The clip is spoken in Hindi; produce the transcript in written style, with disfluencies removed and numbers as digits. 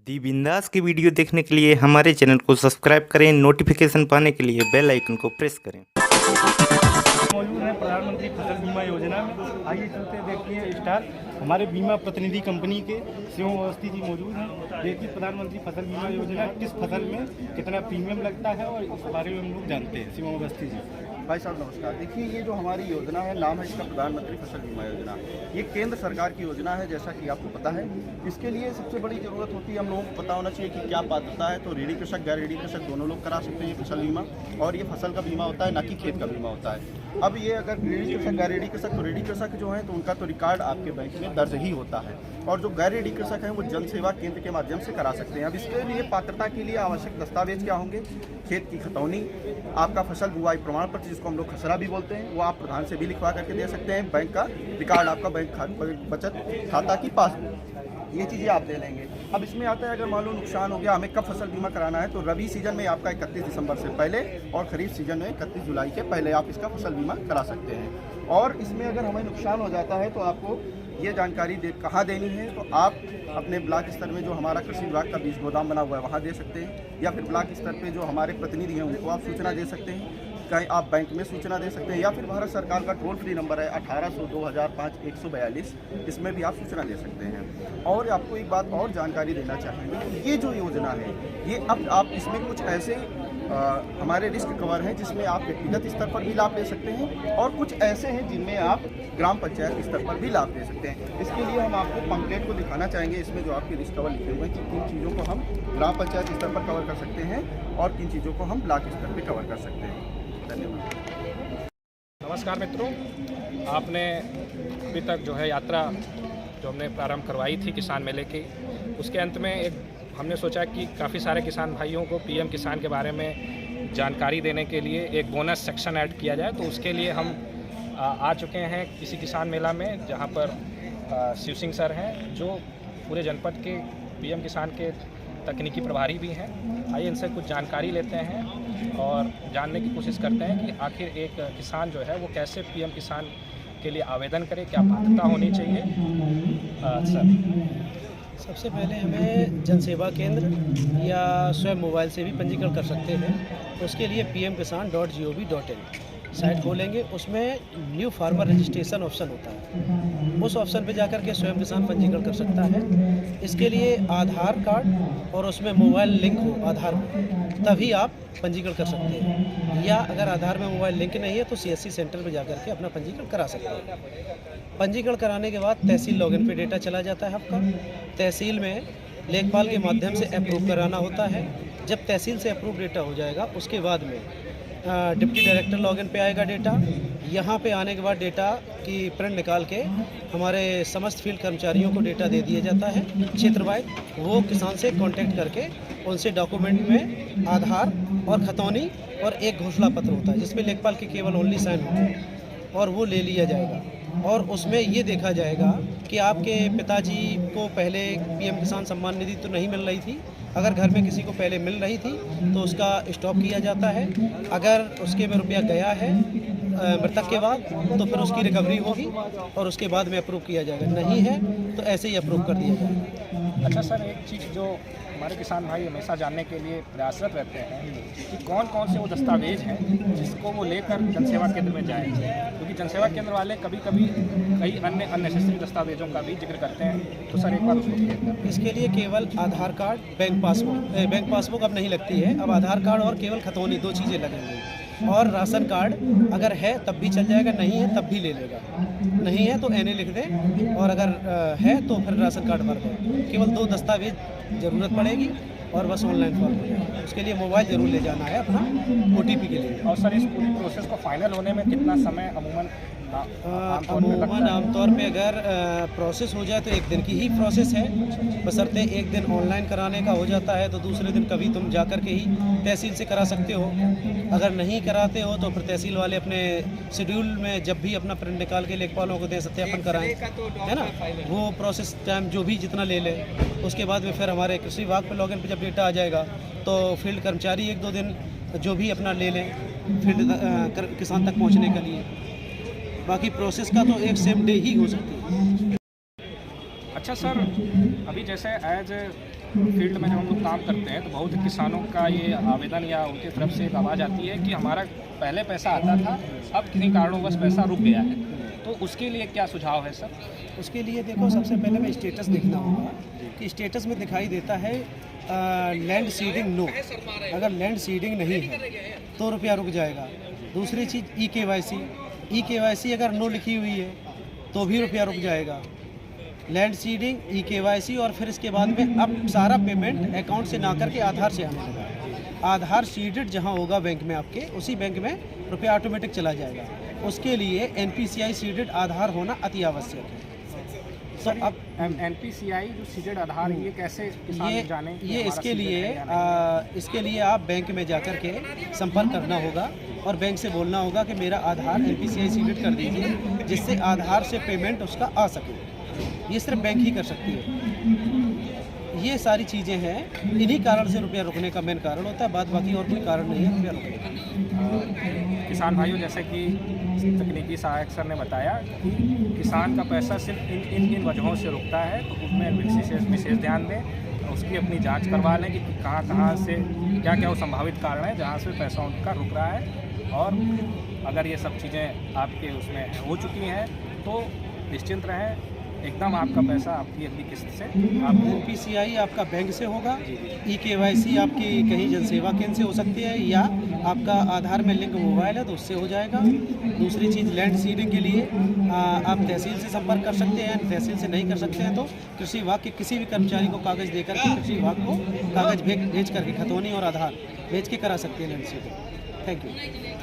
दी बिंदास की वीडियो देखने के लिए हमारे चैनल को सब्सक्राइब करें, नोटिफिकेशन पाने के लिए बेल आइकन को प्रेस करें। मौजूद है प्रधानमंत्री फसल बीमा योजना में। आइए चलते हैं, देखते हैं स्टार हमारे बीमा प्रतिनिधि कंपनी के शिवम अवस्थी जी मौजूद हैं। देखिए प्रधानमंत्री फसल बीमा योजना किस फसल में कितना प्रीमियम लगता है और इस बारे में हम लोग जानते हैं। शिवम अवस्थी जी। भाई साहब नमस्कार। देखिए ये जो हमारी योजना है, नाम है इसका प्रधानमंत्री फसल बीमा योजना। ये केंद्र सरकार की योजना है, जैसा कि आपको पता है। इसके लिए सबसे बड़ी ज़रूरत होती है, हम लोगों को पता होना चाहिए कि क्या पात्रता है। तो ऋणी कृषक गैर ऋणी कृषक दोनों लोग करा सकते हैं ये फसल बीमा, और ये फसल का बीमा होता है, ना कि खेत का बीमा होता है। अब ये अगर ऋणी कृषक गैर ऋणी कृषक, तो ऋणी कृषक जो है तो उनका तो रिकॉर्ड आपके बैंक में दर्ज ही होता है, और जो गैर ऋणी कृषक हैं वो जन सेवा केंद्र के माध्यम से करा सकते हैं। अब इसके लिए पात्रता के लिए आवश्यक दस्तावेज क्या होंगे? खेत की खतौनी, आपका फसल बुआई प्रमाण पत्र जिसको हम लोग खसरा भी बोलते हैं, वो आप प्रधान से भी लिखवा करके दे सकते हैं। बैंक का रिकॉर्ड, आपका बैंक बचत खाता की पासबुक, ये चीज़ें आप दे लेंगे। अब इसमें आता है, अगर मान लो नुकसान हो गया, हमें कब फसल बीमा कराना है, तो रबी सीजन में आपका 31 दिसंबर से पहले और खरीफ सीजन में 31 जुलाई के पहले आप इसका फसल बीमा करा सकते हैं। और इसमें अगर हमें नुकसान हो जाता है तो आपको ये जानकारी कहाँ देनी है, तो आप अपने ब्लॉक स्तर में जो हमारा कृषि विभाग का बीज गोदाम बना हुआ है वहाँ दे सकते हैं, या फिर ब्लॉक स्तर पे जो हमारे प्रतिनिधि हैं उनको आप सूचना दे सकते हैं, कहीं आप बैंक में सूचना दे सकते हैं, या फिर भारत सरकार का टोल फ्री नंबर है 1800 2005 142, इसमें भी आप सूचना दे सकते हैं। और आपको एक बात और जानकारी देना चाहेंगे, ये जो योजना है ये अब आप इसमें कुछ ऐसे हमारे रिस्क कवर हैं जिसमें आप व्यक्तिगत स्तर पर भी लाभ ले सकते हैं, और कुछ ऐसे हैं जिनमें आप ग्राम पंचायत स्तर पर भी लाभ ले सकते हैं। इसके लिए हम आपको पंपलेट को दिखाना चाहेंगे, इसमें जो आपके रिस्क कवर लिखे हुए हैं कि किन चीज़ों को हम ग्राम पंचायत स्तर पर कवर कर सकते हैं और किन चीज़ों को हम ब्लॉक स्तर पर कवर कर सकते हैं। धन्यवाद। नमस्कार मित्रों, आपने अभी तक जो है यात्रा जो हमने प्रारंभ करवाई थी किसान मेले की, उसके अंत में एक हमने सोचा कि काफ़ी सारे किसान भाइयों को पीएम किसान के बारे में जानकारी देने के लिए एक बोनस सेक्शन ऐड किया जाए। तो उसके लिए हम आ चुके हैं किसी किसान मेला में, जहां पर शिव सिंह सर हैं जो पूरे जनपद के पीएम किसान के तकनीकी प्रभारी भी हैं। आइए इनसे कुछ जानकारी लेते हैं और जानने की कोशिश करते हैं कि आखिर एक किसान जो है वो कैसे पीएम किसान के लिए आवेदन करे, क्या पात्रता होनी चाहिए। सर, सबसे पहले हमें जनसेवा केंद्र या स्वयं मोबाइल से भी पंजीकरण कर सकते हैं। उसके लिए pmkisan.gov.in साइट खोलेंगे, उसमें न्यू फार्मर रजिस्ट्रेशन ऑप्शन होता है, उस ऑप्शन पे जाकर के स्वयं किसान पंजीकरण कर सकता है। इसके लिए आधार कार्ड और उसमें मोबाइल लिंक हो आधार में, तभी आप पंजीकरण कर सकते हैं। या अगर आधार में मोबाइल लिंक नहीं है तो CSC सेंटर पे जाकर के अपना पंजीकरण करा सकते हैं। पंजीकरण कराने के बाद तहसील लॉगिन पे डेटा चला जाता है आपका। तहसील में लेखपाल के माध्यम से अप्रूव कराना होता है। जब तहसील से अप्रूव डेटा हो जाएगा उसके बाद में डिप्टी डायरेक्टर लॉगिन पे आएगा डेटा। यहाँ पे आने के बाद डेटा की प्रिंट निकाल के हमारे समस्त फील्ड कर्मचारियों को डेटा दे दिया जाता है क्षेत्र वाइज। वो किसान से कांटेक्ट करके उनसे डॉक्यूमेंट में आधार और खतौनी और एक घोषणा पत्र होता है जिसमें लेखपाल के केवल ओनली साइन होते हैं, और वो ले लिया जाएगा। और उसमें ये देखा जाएगा कि आपके पिताजी को पहले पीएम किसान सम्मान निधि तो नहीं मिल रही थी। अगर घर में किसी को पहले मिल रही थी तो उसका स्टॉप किया जाता है। अगर उसके में रुपया गया है मृतक के बाद तो फिर उसकी रिकवरी होगी और उसके बाद में अप्रूव किया जाएगा। नहीं है तो ऐसे ही अप्रूव कर दिया जाएगा। अच्छा सर, एक चीज़ जो हमारे किसान भाई हमेशा जानने के लिए प्रयासरत रहते हैं कि कौन कौन से वो दस्तावेज हैं जिसको वो लेकर जनसेवा केंद्र में जाएं, क्योंकि जनसेवा केंद्र वाले कभी कभी कई अन्य अननेसेसरी दस्तावेजों का भी जिक्र करते हैं। तो सर एक बार उसको क्लियर करें। इसके लिए केवल आधार कार्ड, बैंक पासबुक अब नहीं लगती है, अब आधार कार्ड और केवल खतौनी 2 चीज़ें लगेंगी। और राशन कार्ड अगर है तब भी चल जाएगा, नहीं है तब भी ले लेगा। नहीं है तो NA लिख दें, और अगर है तो फिर राशन कार्ड भर दें। केवल 2 दस्तावेज ज़रूरत पड़ेगी और बस ऑनलाइन फॉर्म हो जाएगा। उसके लिए मोबाइल ज़रूर ले जाना है अपना OTP के लिए। और सर इस पूरी प्रोसेस को फाइनल होने में कितना समय अमूमन आमतौर पे अगर प्रोसेस हो जाए तो 1 दिन की ही प्रोसेस है, बशर्ते 1 दिन ऑनलाइन कराने का हो जाता है तो दूसरे दिन कभी तुम जा कर के ही तहसील से करा सकते हो। अगर नहीं कराते हो तो फिर तहसील वाले अपने शेड्यूल में जब भी अपना प्रिंट निकाल के लेखपालों को दे सत्यापन कराएं, है ना। वो प्रोसेस टाइम जो भी जितना ले ले, उसके बाद में फिर हमारे कृषि विभाग पर लॉगिन पर जब डेटा आ जाएगा तो फील्ड कर्मचारी 1-2 दिन जो भी अपना ले लें फील्ड किसान तक पहुँचने के लिए। बाकी प्रोसेस का तो एक सेम डे ही हो सकती है। अच्छा सर, अभी जैसे एज फील्ड में जब हम लोग काम करते हैं तो बहुत किसानों का ये आवेदन या उनकी तरफ से एक आवाज़ आती है कि हमारा पहले पैसा आता था, अब किन्हीं कारणों पैसा रुक गया है। तो उसके लिए क्या सुझाव है सर? उसके लिए देखो, सबसे पहले मैं स्टेटस देखना होगा कि स्टेटस में दिखाई देता है लैंड सीडिंग नो। अगर लैंड सीडिंग नहीं है तो रुपया रुक जाएगा। दूसरी चीज़ ई के वाई सी अगर नो लिखी हुई है तो भी रुपया रुक जाएगा। लैंड सीडिंग, ई के वाई सी और फिर इसके बाद में अब सारा पेमेंट अकाउंट से ना करके आधार से आने लगा। आधार सीडेड जहाँ होगा बैंक में आपके, उसी बैंक में रुपया ऑटोमेटिक चला जाएगा। उसके लिए NPCI सीडेड आधार होना अति आवश्यक है। तो अब NPCI जो सीडेड आधार, ये कैसे किसान जाने? ये इसके लिए आप बैंक में जाकर के संपर्क करना होगा और बैंक से बोलना होगा कि मेरा आधार NPCI सीडेड कर दीजिए, जिससे आधार से पेमेंट उसका आ सके। ये सिर्फ बैंक ही कर सकती है। ये सारी चीज़ें हैं, इन्हीं कारण से रुपया रुकने का मेन कारण होता है। बाकी और कोई कारण नहीं है रुपया रुकने का। किसान भाइयों, जैसे कि तकनीकी सहायक सर ने बताया कि किसान का पैसा सिर्फ इन वजहों से रुकता है, तो उसमें विशेष ध्यान दें, उसकी अपनी जांच करवा लें कि कहाँ से क्या वो संभावित कारण है जहाँ से पैसा उनका रुक रहा है। और अगर ये सब चीज़ें आपके उसमें हो चुकी हैं तो निश्चिंत रहें, एकदम आपका पैसा आपकी अगली किस्त से आपको NPCI आपका बैंक से होगा, EKYC आपकी कहीं जनसेवा केंद्र से हो सकती है, या आपका आधार में लिंक मोबाइल है तो उससे हो जाएगा। दूसरी चीज़, लैंड सीडिंग के लिए आप तहसील से संपर्क कर सकते हैं। तहसील से नहीं कर सकते हैं तो कृषि विभाग के किसी भी कर्मचारी को कागज़ देकर के कृषि विभाग को कागज़ भेज करके खतौनी और आधार भेज के करा सकते हैं लैंड सीडिंग। Thank you.